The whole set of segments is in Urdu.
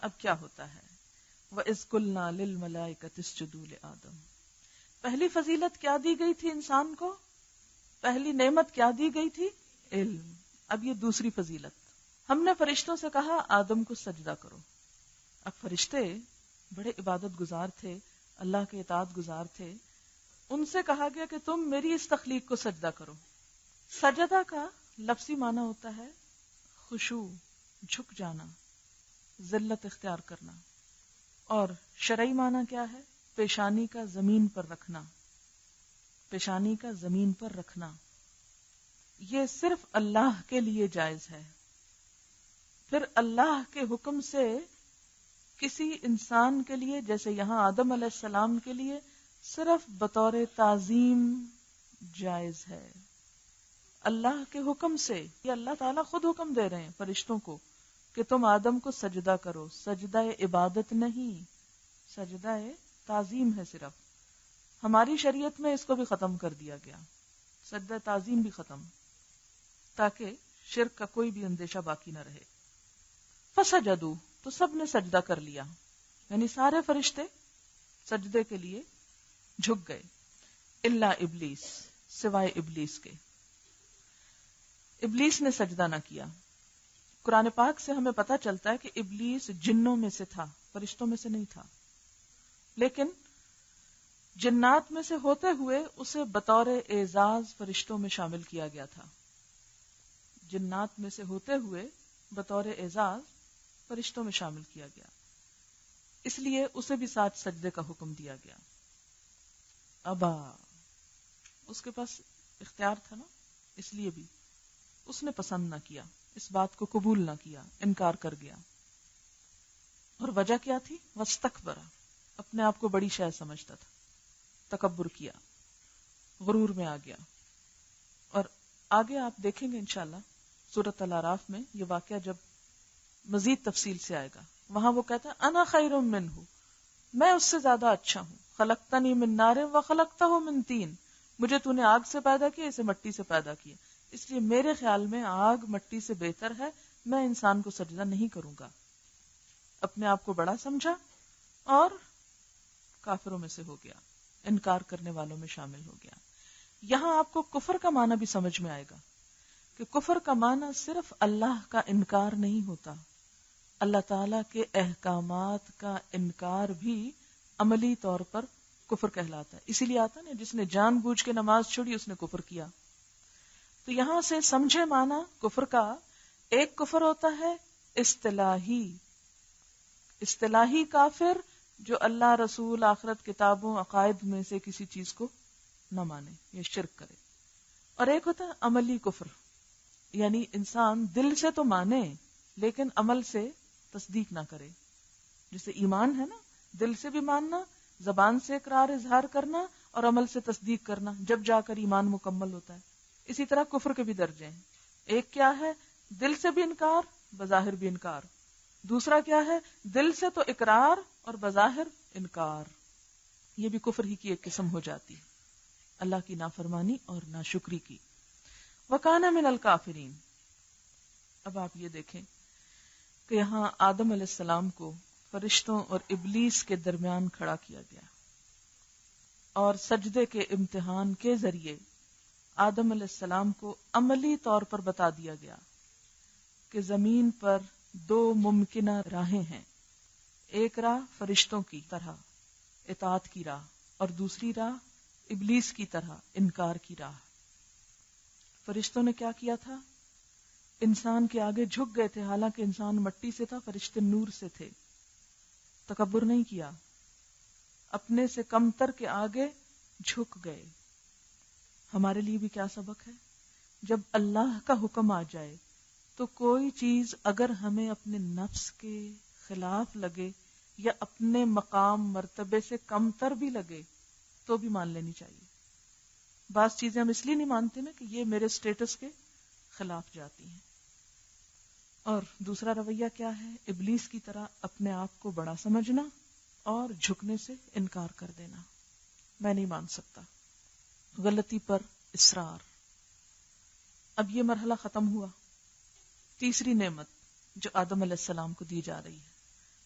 اب کیا ہوتا ہے؟ وَإِذْ قُلْنَا لِلْمَلَائِكَةِ اسْجُدُوا لِآدَمَ. پہلی فضیلت کیا دی گئی تھی انسان کو؟ پہلی نعمت کیا دی گئی تھی؟ علم. اب یہ دوسری فضیلت، ہم نے فرشتوں سے کہا آدم کو سجدہ کرو. اب فرشتے بڑے عبادت گزار تھے، اللہ کے اطاعت گزار تھے، ان سے کہا گیا کہ تم میری اس تخلیق کو سجدہ کرو. سجدہ کا لفظی معنی ہوتا ہے خشوع، جھک جانا، ذلت اختیار کرنا، اور شرعی معنی کیا ہے؟ پیشانی کا زمین پر رکھنا. پیشانی کا زمین پر رکھنا یہ صرف اللہ کے لیے جائز ہے. پھر اللہ کے حکم سے کسی انسان کے لیے، جیسے یہاں آدم علیہ السلام کے لیے، صرف بطور تعظیم جائز ہے. اللہ کے حکم سے، یہ اللہ تعالیٰ خود حکم دے رہے ہیں فرشتوں کو کہ تم آدم کو سجدہ کرو. سجدہ عبادت نہیں، سجدہ تعظیم ہے. صرف ہماری شریعت میں اس کو بھی ختم کر دیا گیا، سجدہ تعظیم بھی ختم، تاکہ شرک کا کوئی بھی اندیشہ باقی نہ رہے. فسجدوا، تو سب نے سجدہ کر لیا، یعنی سارے فرشتے سجدے کے لیے جھک گئے. الا ابلیس، سوائے ابلیس کے. ابلیس نے سجدہ نہ کیا. قرآن پاک سے ہمیں پتہ چلتا ہے کہ ابلیس جنوں میں سے تھا، فرشتوں میں سے نہیں تھا، لیکن جنات میں سے ہوتے ہوئے اسے بطور اعزاز فرشتوں میں شامل کیا گیا تھا. جنات میں سے ہوتے ہوئے بطور اعزاز فرشتوں میں شامل کیا گیا، اس لیے اسے بھی ساتھ سجدے کا حکم دیا گیا. ابا، اس کے پاس اختیار تھا نا، اس لیے بھی اس نے پسند نہ کیا، اس بات کو قبول نہ کیا، انکار کر گیا. اور وجہ کیا تھی؟ واستکبر، اپنے آپ کو بڑی شے سمجھتا تھا، تکبر کیا، غرور میں آ گیا. اور آگے آپ دیکھیں گے انشاءاللہ سورۃ الاعراف میں یہ واقعہ جب مزید تفصیل سے آئے گا، وہاں وہ کہتا ہے انا خیر منہ، میں اس سے زیادہ اچھا ہوں. خلقتنی من نار وخلقتہ من طین، مجھے تو نے آگ سے پیدا کیا، اسے مٹی سے پیدا کیا، اس لیے میرے خیال میں آگ مٹی سے بہتر ہے، میں انسان کو سجدہ نہیں کروں گا. اپنے آپ کو بڑا سمجھا اور کافروں میں سے ہو گیا، انکار کرنے والوں میں شامل ہو گیا. یہاں آپ کو کفر کا معنی بھی سمجھ میں آئے گا کہ کفر کا معنی صرف اللہ کا انکار نہیں ہوتا، اللہ تعالیٰ کے احکامات کا انکار بھی عملی طور پر کفر کہلاتا ہے. اسی لیے آتا نا جس نے جان بوجھ کے نماز چھوڑی اس نے کفر کیا. تو یہاں سے سمجھے معنی کفر کا. ایک کفر ہوتا ہے اصطلاحی کافر جو اللہ، رسول، آخرت، کتابوں، عقائد میں سے کسی چیز کو نہ مانے یا شرک کرے. اور ایک ہوتا ہے عملی کفر، یعنی انسان دل سے تو مانے لیکن عمل سے تصدیق نہ کرے. جیسے ایمان ہے نا، دل سے بھی ماننا، زبان سے اقرار اظہار کرنا اور عمل سے تصدیق کرنا، جب جا کر ایمان مکمل ہوتا ہے. اسی طرح کفر کے بھی درجے ہیں. ایک کیا ہے؟ دل سے بھی انکار، بظاہر بھی انکار. دوسرا کیا ہے؟ دل سے تو اقرار اور بظاہر انکار. یہ بھی کفر ہی کی ایک قسم ہو جاتی ہے، اللہ کی نافرمانی اور ناشکری کی. وَكَانَ مِنَ الْكَافِرِينَ. اب آپ یہ دیکھیں کہ یہاں آدم علیہ السلام کو فرشتوں اور ابلیس کے درمیان کھڑا کیا گیا اور سجدے کے امتحان کے ذریعے آدم علیہ السلام کو عملی طور پر بتا دیا گیا کہ زمین پر دو ممکنہ راہیں ہیں. ایک راہ فرشتوں کی طرح اطاعت کی راہ، اور دوسری راہ ابلیس کی طرح انکار کی راہ. فرشتوں نے کیا کیا تھا؟ انسان کے آگے جھک گئے تھے، حالانکہ انسان مٹی سے تھا، فرشتے نور سے تھے. تکبر نہیں کیا، اپنے سے کمتر کے آگے جھک گئے. ہمارے لیے بھی کیا سبق ہے؟ جب اللہ کا حکم آ جائے تو کوئی چیز اگر ہمیں اپنے نفس کے خلاف لگے یا اپنے مقام مرتبے سے کمتر بھی لگے تو بھی مان لینی چاہیے. بعض چیزیں ہم اس لیے نہیں مانتے نا کہ یہ میرے سٹیٹس کے خلاف جاتی ہیں. اور دوسرا رویہ کیا ہے؟ ابلیس کی طرح اپنے آپ کو بڑا سمجھنا اور جھکنے سے انکار کر دینا، میں نہیں مان سکتا، غلطی پر اصرار. اب یہ مرحلہ ختم ہوا. تیسری نعمت جو آدم علیہ السلام کو دی جا رہی ہے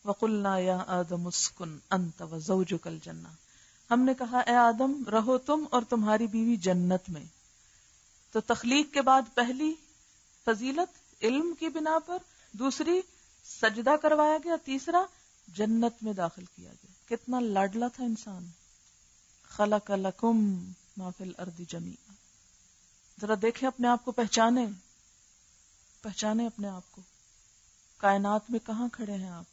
وَقُلْنَا يَا آدَمُ اسْكُنْ أَنْتَ وَزَوْجُكَ الْجَنَّةَ، ہم نے کہا اے آدم رہو تم اور تمہاری بیوی جنت میں. تو تخلیق کے بعد پہلی فضیلت علم کی بنا پر، دوسری سجدہ کروایا گیا، تیسرا جنت میں داخل کیا گیا. کتنا لاڈلا تھا انسان. خلق لکم ما فی الارض جمیعا. ذرا دیکھیں اپنے آپ کو، پہچانے اپنے آپ کو. کائنات میں کہاں کھڑے ہیں آپ؟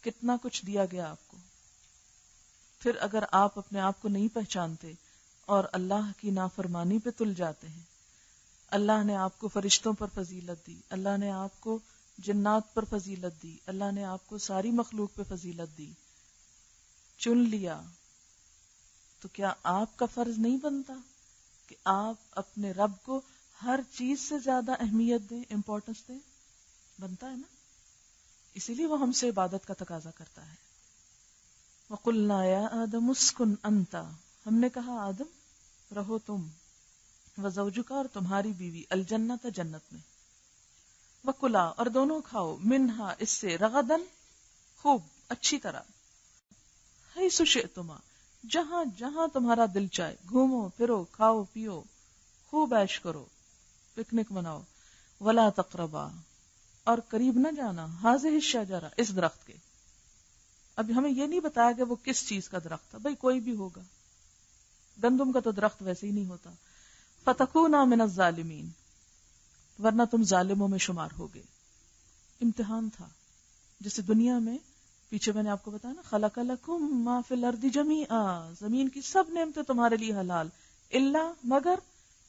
کتنا کچھ دیا گیا آپ کو. پھر اگر آپ اپنے آپ کو نہیں پہچانتے اور اللہ کی نافرمانی پہ تل جاتے ہیں، اللہ نے آپ کو فرشتوں پر فضیلت دی، اللہ نے آپ کو جنات پر فضیلت دی، اللہ نے آپ کو ساری مخلوق پہ فضیلت دی، چن لیا، تو کیا آپ کا فرض نہیں بنتا کہ آپ اپنے رب کو ہر چیز سے زیادہ اہمیت دیں، امپورٹنس دیں؟ بنتا ہے نا. اسی لیے وہ ہم سے عبادت کا تقاضا کرتا ہے. وَقُلْنَا يَا آدَمُ اسْكُنْ أَنْتَ، ہم نے کہا آدم رہو تم، وَزَوْجُكَ اور تمہاری بیوی، الجنت جنت میں، وَكُلَا اور دونوں کھاؤ، منہا اس سے، رغدن خوب اچھی طرح، حیث شئتما جہاں جہاں تمہارا دل چاہے، گھومو پھرو، کھاؤ پیو، خوب عیش کرو، پکنک مناؤ. ولا تقربا اور قریب نہ جانا، ہاذہ الشجرہ اس درخت کے. اب ہمیں یہ نہیں بتایا کہ وہ کس چیز کا درخت تھا، بھئی کوئی بھی ہوگا، گندم کا تو درخت ویسے ہی نہیں ہوتا. فتکونا من الظالمین ورنہ تم ظالموں میں شمار ہوگے. امتحان تھا. جیسے دنیا میں پیچھے میں نے آپ کو بتایا نا، خلق لکم ما فی الارض جمیعا، زمین کی سب نعمتیں تمہارے لیے حلال، الا مگر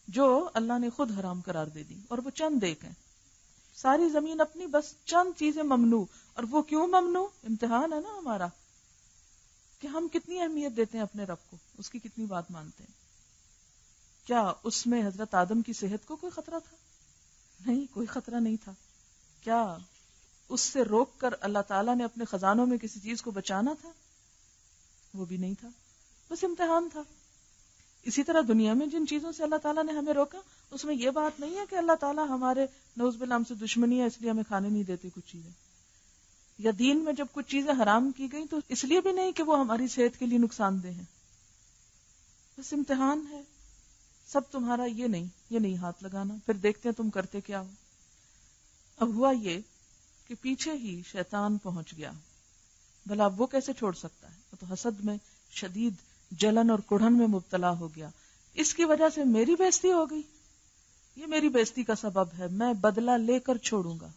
جو اللہ نے خود حرام قرار دے دی، اور وہ چند ایک ہیں. ساری زمین اپنی، بس چند چیزیں ممنوع. اور وہ کیوں ممنوع؟ امتحان ہے نا ہمارا کہ ہم کتنی اہمیت دیتے ہیں اپنے رب کو، اس کی کتنی بات مانتے ہیں. کیا اس میں حضرت آدم کی صحت کو کوئی خطرہ تھا؟ نہیں، کوئی خطرہ نہیں تھا. کیا اس سے روک کر اللہ تعالیٰ نے اپنے خزانوں میں کسی چیز کو بچانا تھا؟ وہ بھی نہیں تھا، بس امتحان تھا. اسی طرح دنیا میں جن چیزوں سے اللہ تعالیٰ نے ہمیں روکا، اس میں یہ بات نہیں ہے کہ اللہ تعالیٰ ہمارے نعوذ باللہ ہم سے دشمنی ہے اس لیے ہمیں کھانے نہیں دیتے کچھ چیزیں. یا دین میں جب کچھ چیزیں حرام کی گئی تو اس لیے بھی نہیں کہ وہ ہماری صحت کے لیے نقصان دہ ہیں، بس امتحان ہے. سب تمہارا یہ نہیں ہاتھ لگانا، پھر دیکھتے ہیں تم کرتے کیا ہو. اب ہوا یہ کہ پیچھے ہی شیطان پہنچ گیا. بھلا اب وہ کیسے چھوڑ سکتا ہے؟ وہ تو حسد میں شدید جلن اور کڑھن میں مبتلا ہو گیا. اس کی وجہ سے میری بے عزتی ہو گئی، یہ میری بے عزتی کا سبب ہے، میں بدلہ لے کر چھوڑوں گا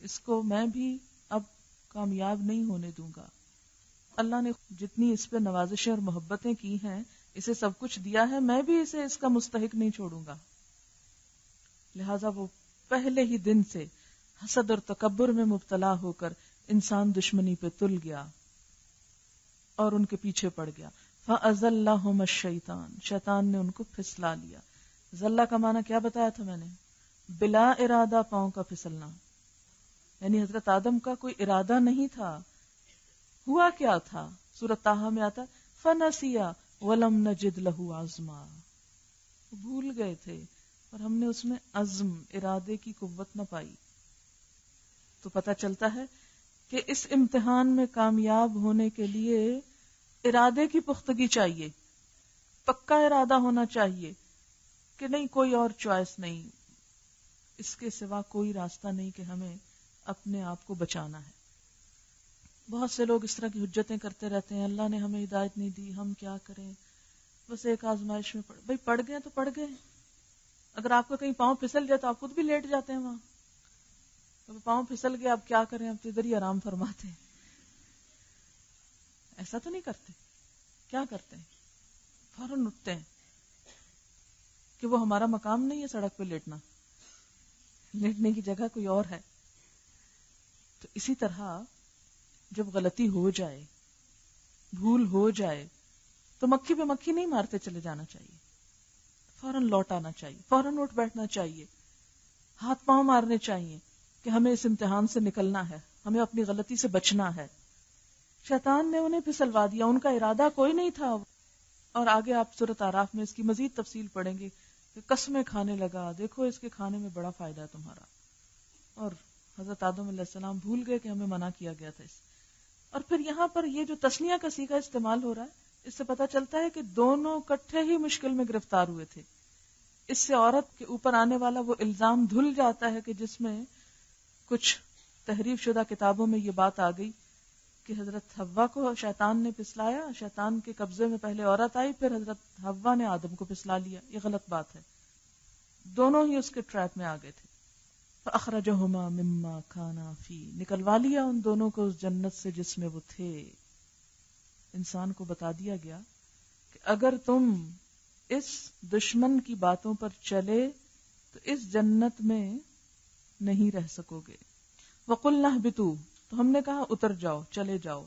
اس کو، میں بھی اب کامیاب نہیں ہونے دوں گا. اللہ نے جتنی اس پہ نوازشیں اور محبتیں کی ہیں، اسے سب کچھ دیا ہے، میں بھی اسے اس کا مستحق نہیں چھوڑوں گا. لہذا وہ پہلے ہی دن سے حسد اور تکبر میں مبتلا ہو کر انسان دشمنی پہ تل گیا اور ان کے پیچھے پڑ گیا. فَأَزَلَّهُمَ الشَّيْطَانُ شیطان نے ان کو پھسلا لیا. زلہ کا معنی کیا بتایا تھا میں نے؟ بلا ارادہ پاؤں کا پھسلنا. یعنی حضرت آدم کا کوئی ارادہ نہیں تھا. ہوا کیا تھا؟ سورۃ طٰہٰ میں آتا فَنَسِيَ وَلَمْ نَجِدْ لَهُ عَزْمًا، بھول گئے تھے اور ہم نے اس میں عزم، ارادے کی قوت نہ پائی. تو پتہ چلتا ہے کہ اس امتحان میں کامیاب ہونے کے لیے ارادے کی پختگی چاہیے، پکا ارادہ ہونا چاہیے کہ نہیں، کوئی اور چوائس نہیں، اس کے سوا کوئی راستہ نہیں کہ ہمیں اپنے آپ کو بچانا ہے. بہت سے لوگ اس طرح کی حجتیں کرتے رہتے ہیں، اللہ نے ہمیں ہدایت نہیں دی، ہم کیا کریں، بس ایک آزمائش میں بھئی پڑ گئے تو پڑ گئے. اگر آپ کا کہیں پاؤں پھسل جائے تو آپ خود بھی لیٹ جاتے ہیں وہاں. اب پاؤں پھسل گیا، اب کیا کریں، اب تو ادھر ہی آرام فرماتے ہیں. ایسا تو نہیں کرتے. کیا کرتے ہیں؟ فوراً اٹھتے ہیں کہ وہ ہمارا مقام نہیں ہے سڑک پہ لیٹنا، لیٹنے کی جگہ کوئی اور ہے. تو اسی طرح جب غلطی ہو جائے، بھول ہو جائے، تو مکھی پہ مکھی نہیں مارتے چلے جانا چاہیے، فوراً لوٹ آنا چاہیے، فوراً اٹھ بیٹھنا چاہیے، ہاتھ پاؤں مارنے چاہیے کہ ہمیں اس امتحان سے نکلنا ہے، ہمیں اپنی غلطی سے بچنا ہے. شیطان نے انہیں پھسلوا دیا، ان کا ارادہ کوئی نہیں تھا. اور آگے آپ سورۃ اعراف میں اس کی مزید تفصیل پڑھیں گے کہ قسمیں کھانے لگا، دیکھو اس کے کھانے میں بڑا فائدہ ہے تمہارا، اور حضرت آدم علیہ السلام بھول گئے کہ ہمیں منع کیا گیا تھا اس. اور پھر یہاں پر یہ جو تسنیہ کا صیغہ استعمال ہو رہا ہے، اس سے پتہ چلتا ہے کہ دونوں کٹھے ہی مشکل میں گرفتار ہوئے تھے. اس سے عورت کے اوپر آنے والا وہ الزام دھل جاتا ہے کہ جس میں کچھ تحریف شدہ کتابوں میں یہ بات آ گئی کہ حضرت حوا کو شیطان نے پسلایا، شیطان کے قبضے میں پہلے عورت آئی، پھر حضرت حوا نے آدم کو پسلا لیا. یہ غلط بات ہے. دونوں ہی اس کے ٹریپ میں آ گئے تھے. فَأَخْرَجَهُمَا مِمَّا كَانَا فِيهِ، نکلوا لیا ان دونوں کو اس جنت سے جس میں وہ تھے. انسان کو بتا دیا گیا کہ اگر تم اس دشمن کی باتوں پر چلے تو اس جنت میں نہیں رہ سکو گے. وَقُلْنَا اهْبِطُوا، تو ہم نے کہا اتر جاؤ، چلے جاؤ.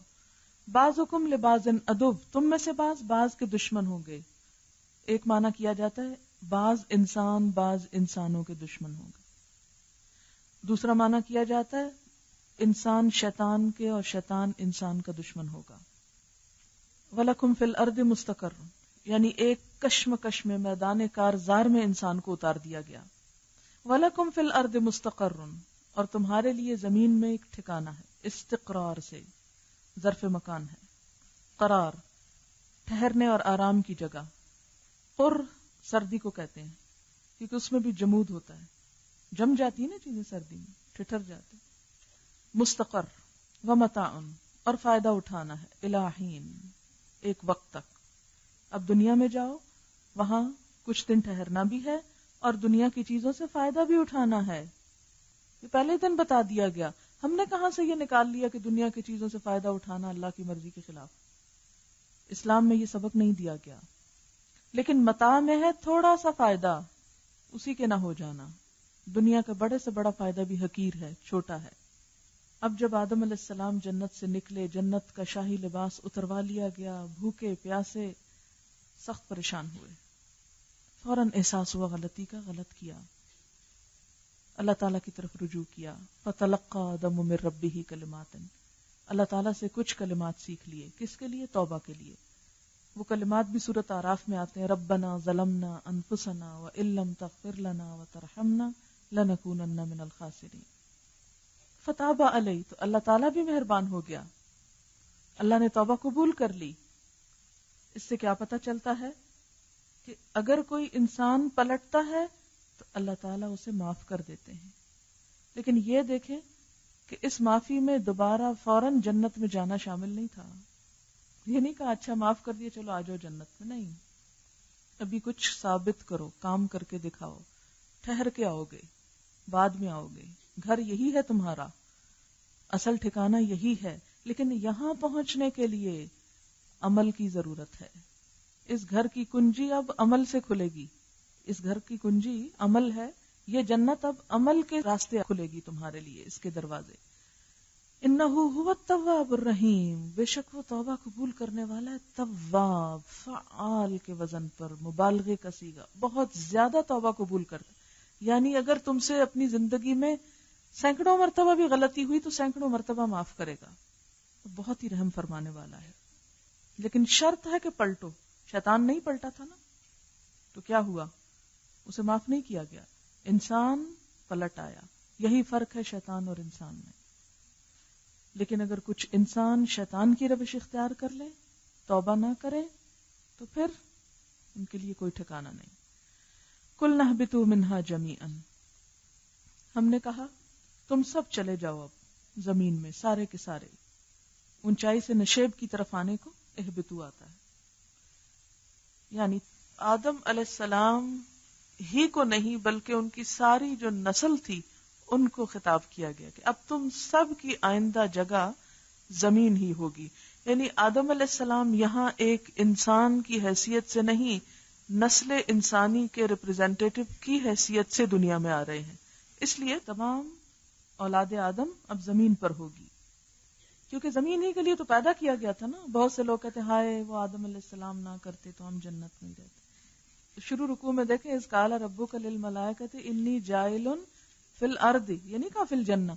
بَعْضُكُمْ لِبَعْضٍ عَدُوٌّ، تم میں سے بعض کے دشمن ہوں گے. ایک معنی کیا جاتا ہے بعض انسانوں کے دشمن ہوں گے. دوسرا معنی کیا جاتا ہے انسان شیطان کے اور شیطان انسان کا دشمن ہوگا. وَلَكُمْ فِي الْأَرْضِ مُسْتَقَرٌّ، یعنی ایک کشمکش میں میدان کارزار میں انسان کو اتار دیا گیا. وَلَكُمْ فِي الْأَرْضِ مُسْتَقَرٌّ، اور تمہارے لیے زمین میں ایک ٹھکانہ ہے. استقرار سے ظرف مکان ہے. قرار ٹھہرنے اور آرام کی جگہ. قر سردی کو کہتے ہیں کیونکہ اس میں بھی جمود ہوتا ہے، جم جاتی ہے نا چیزیں سردی میں، ٹھٹر جاتے. مستقر ومتاع، اور فائدہ اٹھانا ہے. الہین، ایک وقت تک. اب دنیا میں جاؤ، وہاں کچھ دن ٹھہرنا بھی ہے اور دنیا کی چیزوں سے فائدہ بھی اٹھانا ہے. یہ پہلے دن بتا دیا گیا. ہم نے کہاں سے یہ نکال لیا کہ دنیا کی چیزوں سے فائدہ اٹھانا اللہ کی مرضی کے خلاف؟ اسلام میں یہ سبق نہیں دیا گیا. لیکن متاع میں ہے تھوڑا سا فائدہ، اسی کے نہ ہو جانا. دنیا کا بڑے سے بڑا فائدہ بھی حقیر ہے، چھوٹا ہے. اب جب آدم علیہ السلام جنت سے نکلے، جنت کا شاہی لباس اتروا لیا گیا، بھوکے پیاسے سخت پریشان ہوئے. فوراً احساس ہوا غلطی کا، غلط کیا. اللہ تعالیٰ کی طرف رجوع کیا. فَتَلَقَّى آدَمُ مِن رَبِّهِ كَلِمَاتٍ، اللہ تعالیٰ سے کچھ کلمات سیکھ لیے. کس کے لیے؟ توبہ کے لیے. وہ کلمات بھی سورۃ اعراف میں آتے ہیں. ربنا ظلمنا انفسنا وان لم تغفر لنا وترحمنا لنکونن من الخاسرین. فتاب علیہ، تو اللہ تعالیٰ بھی مہربان ہو گیا، اللہ نے توبہ قبول کر لی. اس سے کیا پتہ چلتا ہے کہ اگر کوئی انسان پلٹتا ہے تو اللہ تعالیٰ اسے معاف کر دیتے ہیں. لیکن یہ دیکھیں کہ اس معافی میں دوبارہ فوراً جنت میں جانا شامل نہیں تھا. یہ نہیں کہا اچھا معاف کر دیا چلو آ جاؤ جنت میں، نہیں. ابھی کچھ ثابت کرو، کام کر کے دکھاؤ، ٹھہر کے آؤ گے، بعد میں آؤ گے. گھر یہی ہے تمہارا، اصل ٹھکانہ یہی ہے. لیکن یہاں پہنچنے کے لیے عمل کی ضرورت ہے. اس گھر کی کنجی اب عمل سے کھلے گی. اس گھر کی کنجی عمل ہے. یہ جنت اب عمل کے راستے کھلے گی تمہارے لیے، اس کے دروازے. انہ هو التواب الرحیم، بے شک وہ توبہ قبول کرنے والا ہے. تواب فعال کے وزن پر مبالغے کا صیغہ، بہت زیادہ توبہ قبول کرتا. یعنی اگر تم سے اپنی زندگی میں سینکڑوں مرتبہ بھی غلطی ہوئی تو سینکڑوں مرتبہ معاف کرے گا. بہت ہی رحم فرمانے والا ہے. لیکن شرط ہے کہ پلٹو. شیطان نہیں پلٹا تھا نا، تو کیا ہوا؟ اسے معاف نہیں کیا گیا. انسان پلٹ آیا. یہی فرق ہے شیطان اور انسان میں. لیکن اگر کچھ انسان شیطان کی روش اختیار کر لے، توبہ نہ کرے، تو پھر ان کے لیے کوئی ٹھکانہ نہیں. قُلْنَا اهْبِطُوا مِنْهَا جَمِيعًا، ہم نے کہا تم سب چلے جاؤ اب زمین میں، سارے کے سارے. اونچائی سے نشیب کی طرف آنے کو اہبطوا آتا ہے. یعنی آدم علیہ السلام ہی کو نہیں بلکہ ان کی ساری جو نسل تھی ان کو خطاب کیا گیا کہ اب تم سب کی آئندہ جگہ زمین ہی ہوگی. یعنی آدم علیہ السلام یہاں ایک انسان کی حیثیت سے نہیں، نسل انسانی کے ریپرزینٹیٹو کی حیثیت سے دنیا میں آ رہے ہیں. اس لیے تمام اولاد آدم اب زمین پر ہوگی، کیونکہ زمین ہی کے لیے تو پیدا کیا گیا تھا نا. بہت سے لوگ کہتے ہیں ہائے وہ آدم علیہ السلام نہ کرتے تو ہم جنت میں رہتے. شروع رکوع میں دیکھیں اذ قال ربک للملائکۃ انی جاعل فی الارض، یہ نہیں کہا فی الجنہ،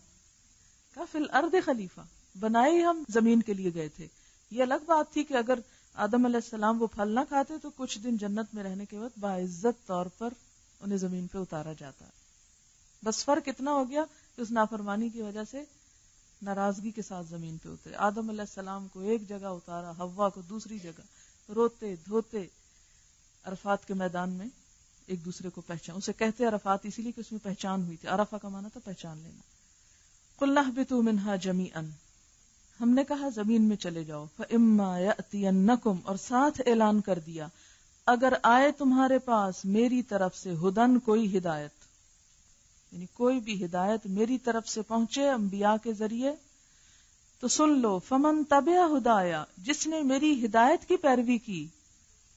کہا فی الارض خلیفہ. بنائے ہم زمین کے لیے گئے تھے. یہ الگ بات تھی کہ اگر آدم علیہ السلام وہ پھل نہ کھاتے تو کچھ دن جنت میں رہنے کے بعد باعزت طور پر انہیں زمین پہ اتارا جاتا. بس فرق اتنا ہو گیا کہ اس نافرمانی کی وجہ سے ناراضگی کے ساتھ زمین پہ اترے. آدم علیہ السلام کو ایک جگہ اتارا, حوا کو دوسری جگہ, روتے دھوتے عرفات کے میدان میں ایک دوسرے کو پہچان. اسے کہتے عرفات اسی لیے کہ اس میں پہچان ہوئی تھی. عرفہ کا معنی تھا پہچان لینا. قُلْنَا اهْبِطُوا مِنْهَا جَمِيعًا, ہم نے کہا زمین میں چلے جاؤ. فَإِمَّا يَأْتِيَنَّكُمْ, اور ساتھ اعلان کر دیا اگر آئے تمہارے پاس میری طرف سے ہدن کوئی ہدایت, یعنی کوئی بھی ہدایت میری طرف سے پہنچے انبیاء کے ذریعے تو سن لو. فمن تبع ہدایا, جس نے میری ہدایت کی پیروی کی,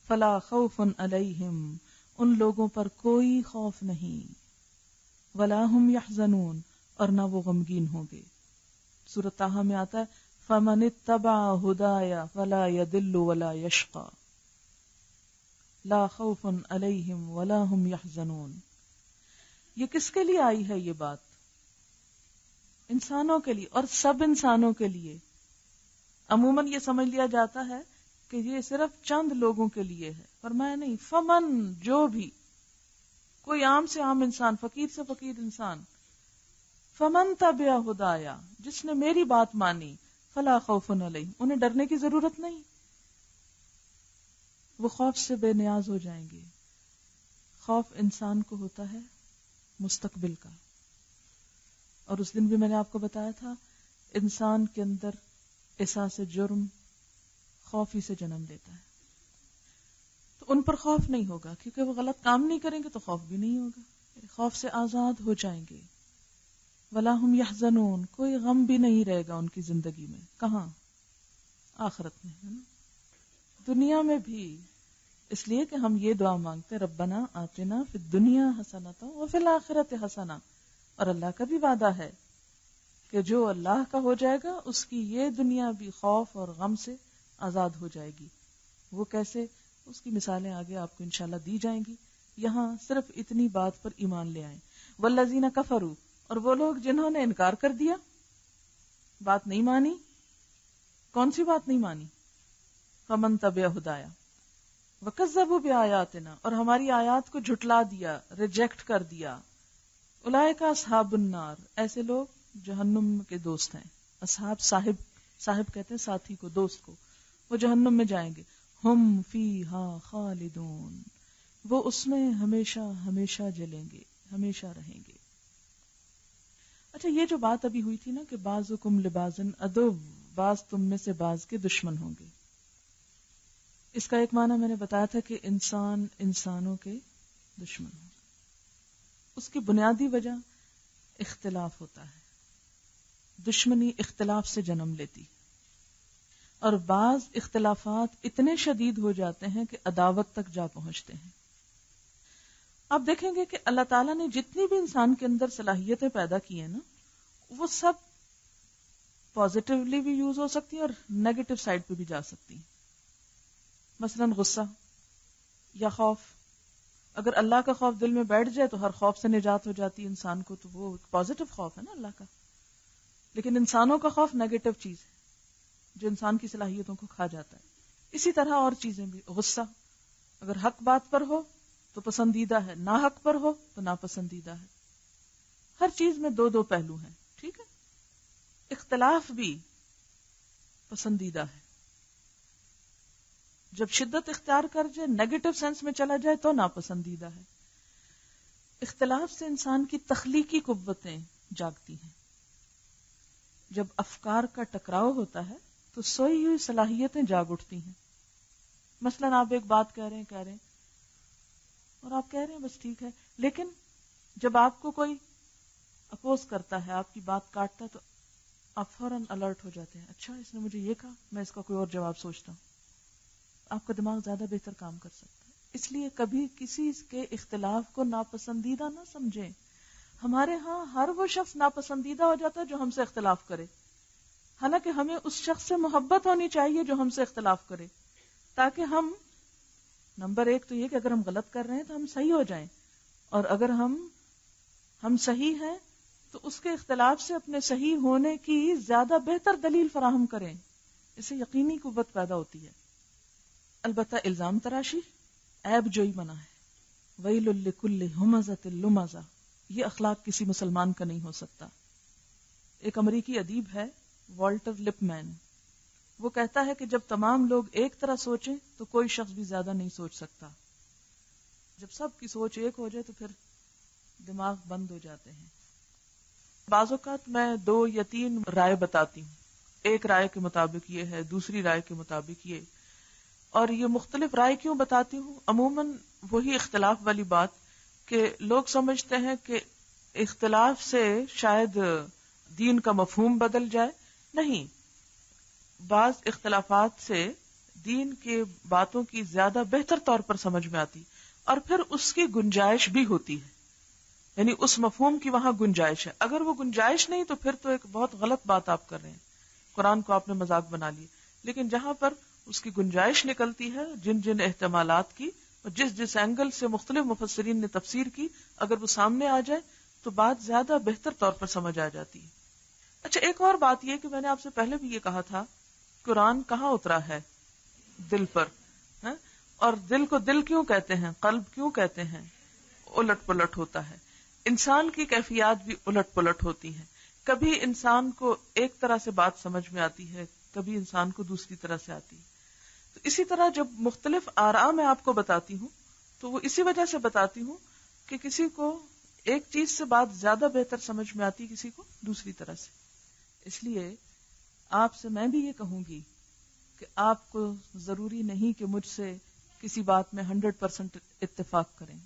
فلا خوف علیہم, ان لوگوں پر کوئی خوف نہیں, ولا هم یحزنون, اور نہ وہ غمگین ہوں گے. سورۃ طٰہٰ میں آتا ہے فمن اتبع ہدایا فلا یضل ولا یشقی لا خوف علیہم ولا هم یحزنون. یہ کس کے لیے آئی ہے یہ بات؟ انسانوں کے لیے, اور سب انسانوں کے لیے. عموماً یہ سمجھ لیا جاتا ہے کہ یہ صرف چند لوگوں کے لیے ہے, فرمایا نہیں, فمن, جو بھی, کوئی عام سے عام انسان, فقیر سے فقیر انسان, فمن تبع ہدایا, جس نے میری بات مانی, فلا خوف علیہم, انہیں ڈرنے کی ضرورت نہیں, وہ خوف سے بے نیاز ہو جائیں گے. خوف انسان کو ہوتا ہے مستقبل کا, اور اس دن بھی میں نے آپ کو بتایا تھا انسان کے اندر احساس جرم خوف ہی سے جنم لیتا ہے. تو ان پر خوف نہیں ہوگا کیونکہ وہ غلط کام نہیں کریں گے تو خوف بھی نہیں ہوگا, خوف سے آزاد ہو جائیں گے. ولا هم یحزنون, کوئی غم بھی نہیں رہے گا ان کی زندگی میں. کہاں؟ آخرت میں, ہے نا. دنیا میں بھی اس لیے کہ ہم یہ دعا مانگتے ربنا آتنا فی الدنیا حسنۃ وفی الآخرۃ حسنہ, اور اللہ کا بھی وعدہ ہے کہ جو اللہ کا ہو جائے گا اس کی یہ دنیا بھی خوف اور غم سے آزاد ہو جائے گی. وہ کیسے؟ اس کی مثالیں آگے آپ کو انشاءاللہ دی جائیں گی. یہاں صرف اتنی بات پر ایمان لے آئیں. والذین کفروا, اور وہ لوگ جنہوں نے انکار کر دیا, بات نہیں مانی. کون سی بات نہیں مانی؟ فمن تبع ہدایا وکذبوا بآیاتنا, اور ہماری آیات کو جھٹلا دیا, ریجیکٹ کر دیا. اولئک اصحاب النار, ایسے لوگ جہنم کے دوست ہیں. اصحاب, صاحب کہتے ہیں ساتھی کو, دوست کو. وہ جہنم میں جائیں گے. ہم فیہا خالدون, وہ اس میں ہمیشہ ہمیشہ جلیں گے, ہمیشہ رہیں گے. اچھا, یہ جو بات ابھی ہوئی تھی نا کہ بعضکم لبعض عدو, بعض تم میں سے بعض کے دشمن ہوں گے, اس کا ایک معنی میں نے بتایا تھا کہ انسان انسانوں کے دشمن ہوں. اس کی بنیادی وجہ اختلاف ہوتا ہے. دشمنی اختلاف سے جنم لیتی, اور بعض اختلافات اتنے شدید ہو جاتے ہیں کہ عداوت تک جا پہنچتے ہیں. آپ دیکھیں گے کہ اللہ تعالیٰ نے جتنی بھی انسان کے اندر صلاحیتیں پیدا کی ہیں نا, وہ سب پازیٹیولی بھی یوز ہو سکتی ہیں اور نیگیٹو سائڈ پہ بھی جا سکتی ہیں. مثلا غصہ یا خوف, اگر اللہ کا خوف دل میں بیٹھ جائے تو ہر خوف سے نجات ہو جاتی ہے انسان کو, تو وہ پازیٹیو خوف ہے نا اللہ کا. لیکن انسانوں کا خوف نیگیٹو چیز ہے جو انسان کی صلاحیتوں کو کھا جاتا ہے. اسی طرح اور چیزیں بھی. غصہ اگر حق بات پر ہو تو پسندیدہ ہے, ناحق پر ہو تو ناپسندیدہ ہے. ہر چیز میں دو پہلو ہیں, ٹھیک ہے. اختلاف بھی پسندیدہ ہے. جب شدت اختیار کر جائے, نیگیٹو سینس میں چلا جائے تو ناپسندیدہ ہے. اختلاف سے انسان کی تخلیقی قوتیں جاگتی ہیں. جب افکار کا ٹکراؤ ہوتا ہے تو سوئی ہوئی صلاحیتیں جاگ اٹھتی ہیں. مثلا آپ ایک بات کہہ رہے ہیں اور آپ کہہ رہے ہیں بس ٹھیک ہے, لیکن جب آپ کو کوئی اپوز کرتا ہے, آپ کی بات کاٹتا ہے, تو آپ فوراً الرٹ ہو جاتے ہیں. اچھا, اس نے مجھے یہ کہا, میں اس کا کوئی اور جواب سوچتا ہوں. آپ کا دماغ زیادہ بہتر کام کر سکتا ہے. اس لیے کبھی کسی کے اختلاف کو ناپسندیدہ نہ سمجھیں. ہمارے ہاں ہر وہ شخص ناپسندیدہ ہو جاتا ہے جو ہم سے اختلاف کرے, حالانکہ ہمیں اس شخص سے محبت ہونی چاہیے جو ہم سے اختلاف کرے, تاکہ ہم, نمبر ایک تو یہ کہ اگر ہم غلط کر رہے ہیں تو ہم صحیح ہو جائیں, اور اگر ہم صحیح ہیں تو اس کے اختلاف سے اپنے صحیح ہونے کی زیادہ بہتر دلیل فراہم کریں. اس سے یقینی قوت پیدا ہوتی ہے. البتہ الزام تراشی, عیب جوئی منع ہے. ویل لکل ہمزۃ لمزہ, یہ اخلاق کسی مسلمان کا نہیں ہو سکتا. ایک امریکی ادیب ہے والٹر لپمین، وہ کہتا ہے کہ جب تمام لوگ ایک طرح سوچیں تو کوئی شخص بھی زیادہ نہیں سوچ سکتا. جب سب کی سوچ ایک ہو جائے تو پھر دماغ بند ہو جاتے ہیں. بعض اوقات میں 2 یا 3 رائے بتاتی ہوں، ایک رائے کے مطابق یہ ہے، دوسری رائے کے مطابق یہ. اور یہ مختلف رائے کیوں بتاتی ہوں؟ عموماً وہی اختلاف والی بات کہ لوگ سمجھتے ہیں کہ اختلاف سے شاید دین کا مفہوم بدل جائے. نہیں، بعض اختلافات سے دین کے باتوں کی زیادہ بہتر طور پر سمجھ میں آتی اور پھر اس کی گنجائش بھی ہوتی ہے، یعنی اس مفہوم کی وہاں گنجائش ہے. اگر وہ گنجائش نہیں تو پھر تو ایک بہت غلط بات آپ کر رہے ہیں، قرآن کو آپ نے مذاق بنا لیا. لیکن جہاں پر اس کی گنجائش نکلتی ہے، جن جن احتمالات کی اور جس جس اینگل سے مختلف مفسرین نے تفسیر کی، اگر وہ سامنے آ جائے تو بات زیادہ بہتر طور پر سمجھ آ جاتی ہے. اچھا، ایک اور بات یہ کہ میں نے آپ سے پہلے بھی یہ کہا تھا، قرآن کہاں اترا ہے؟ دل پر. اور دل کو دل کیوں کہتے ہیں، قلب کیوں کہتے ہیں؟ الٹ پلٹ ہوتا ہے. انسان کی کیفیات بھی الٹ پلٹ ہوتی ہیں. کبھی انسان کو ایک طرح سے بات سمجھ میں آتی ہے، کبھی انسان کو دوسری طرح سے آتی ہے. تو اسی طرح جب مختلف آراء میں آپ کو بتاتی ہوں تو وہ اسی وجہ سے بتاتی ہوں کہ کسی کو ایک چیز سے بات زیادہ بہتر سمجھ میں آتی، کسی کو دوسری طرح سے. اس لیے آپ سے میں بھی یہ کہوں گی کہ آپ کو ضروری نہیں کہ مجھ سے کسی بات میں 100% اتفاق کریں.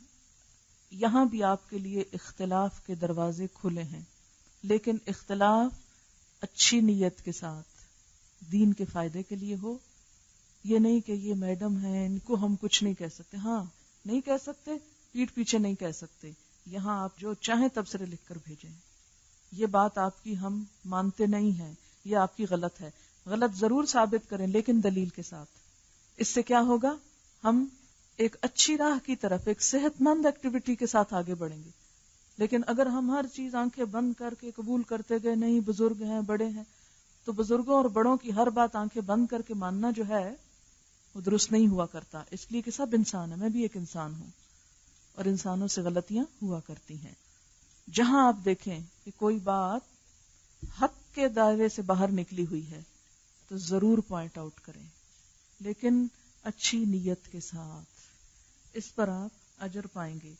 یہاں بھی آپ کے لیے اختلاف کے دروازے کھلے ہیں، لیکن اختلاف اچھی نیت کے ساتھ دین کے فائدے کے لیے ہو. یہ نہیں کہ یہ میڈم ہیں، ان کو ہم کچھ نہیں کہہ سکتے. ہاں، نہیں کہہ سکتے، پیٹھ پیچھے نہیں کہہ سکتے. یہاں آپ جو چاہیں تبصرے لکھ کر بھیجیں. یہ بات آپ کی ہم مانتے نہیں ہیں، یہ آپ کی غلط ہے. غلط ضرور ثابت کریں لیکن دلیل کے ساتھ. اس سے کیا ہوگا؟ ہم ایک اچھی راہ کی طرف، ایک صحت مند ایکٹیویٹی کے ساتھ آگے بڑھیں گے. لیکن اگر ہم ہر چیز آنکھیں بند کر کے قبول کرتے گئے، نہیں بزرگ ہیں، بڑے ہیں، تو بزرگوں اور بڑوں کی ہر بات آنکھیں بند کر کے ماننا جو ہے وہ درست نہیں ہوا کرتا. اس لیے کہ سب انسان ہیں، میں بھی ایک انسان ہوں اور انسانوں سے غلطیاں ہوا کرتی ہیں. جہاں آپ دیکھیں کہ کوئی بات حق کے دائرے سے باہر نکلی ہوئی ہے تو ضرور پوائنٹ آؤٹ کریں، لیکن اچھی نیت کے ساتھ. اس پر آپ اجر پائیں گے.